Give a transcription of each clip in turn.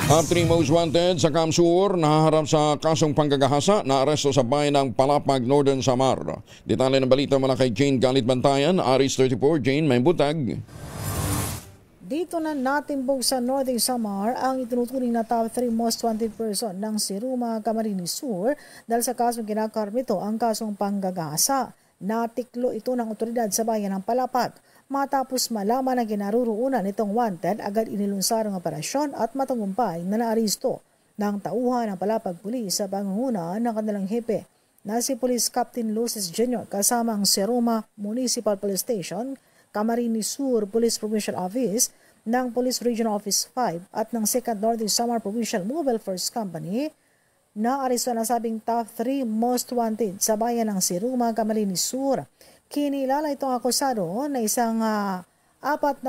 Ang 3 most wanted sa Kamsur nahaharap sa kasong panggagahasa na aresto sa bayan ng Palapag, Northern Samar. Detalye ng balita mula kay Jane Galit Bantayan, Aris 34. Jane, may butag. Dito na natimbog sa Northern Samar ang itinuturing na top 3 most wanted person ng Siruma, Camarines Sur dahil sa kasong kinakarmito ang kasong panggagahasa. Natiklo ito ng otoridad sa bayan ng Palapag. Matapos malaman ang kinaruruunan nitong wanted, agad inilunsad ang operasyon at matagumpay na naaristo ng tauhan ng Palapag Police sa pangunguna ng kanilang hepe na si Police Captain Lucis Jr. kasama ang Siruma Municipal Police Station, Camarines Sur Police Provincial Office ng Police Regional Office 5 at ng 2nd Northern Samar Provincial Mobile First Company na aristo na sabing top 3 most wanted sa bayan ng Siruma, Camarines Sur. Kinilala itong akusado na isang 48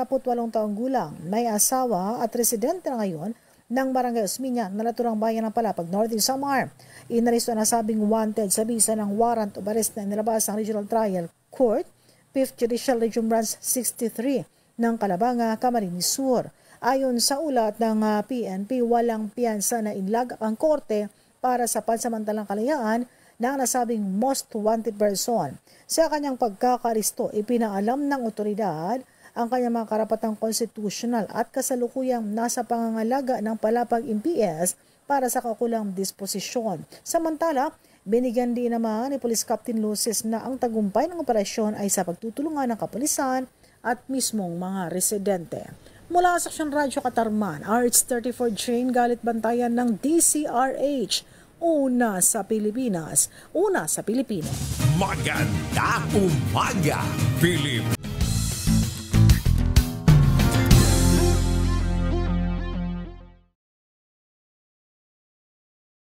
taong gulang, may asawa at residente na ngayon ng Barangay Osmiña na naturang bayan ng Palapag, Northern Samar. Inaristo na sabing wanted sa bisa ng warrant of arrest na inilabas ng Regional Trial Court, 5th Judicial Region Branch 63 ng Calabanga, Camarines Sur. Ayon sa ulat ng PNP, walang piyansa na inlag ang korte para sa pansamantalang kalayaan ng nasabing most wanted person. Sa kanyang pagkakaristo, ipinaalam ng otoridad ang kanyang mga karapatang konstitusyonal at kasalukuyang nasa pangangalaga ng Palapag MPS para sa kakulang disposisyon. Samantala, binigyan din naman ni Police Captain Lucis na ang tagumpay ng operasyon ay sa pagtutulungan ng kapulisan at mismong mga residente. Mula sa Aksyon Radyo Katarman, RH34 Jane Galit Bantayan ng DCRH. Una sa Pilipinas, una sa Pilipino. Magandang umaga, Pilipinas!